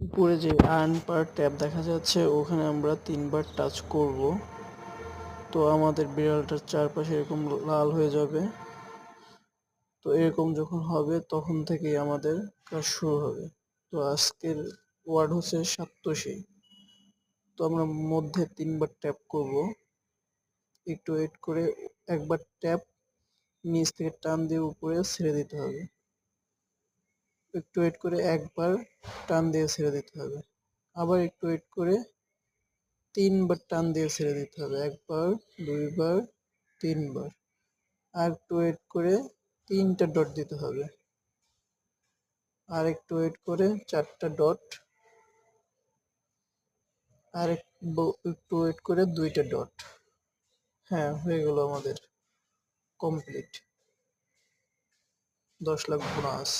উপরে যে আর্ন পার ট্যাব দেখা যাচ্ছে ওখানে আমরা 3বার টাচ করব। তো আমাদের বিড়ালটার চারপাশে এরকম লাল হয়ে যাবে। তো এরকম যখন হবে তখন থেকেই আমাদের কাজ শুরু হবে। তো আজকের ওয়ার্ড হচ্ছে সাতোশি। তো আমরা মধ্যে 3বার ট্যাপ করব। একটু ওয়েট করে একবার ট্যাপ নিচ থেকে টান দিয়ে উপরে ছেড়ে দিতে হবে। একটু ওয়েট করে একবার টান দিয়ে ছেড়ে দিতে হবে। আবার একটু ওয়েট করে 3বার টান দিয়ে ছেড়ে দিতে হবে। একবার, 2বার, 3বার। আর একটু ওয়েট করে 3টা ডট দিতে হবে। আর একটু ওয়েট করে 4টা ডট। আর একটু ওয়েট করে 2টা ডট। হ্যাঁ, হয়ে গেল আমাদের কমপ্লিট। 10 লাখ বোনাস।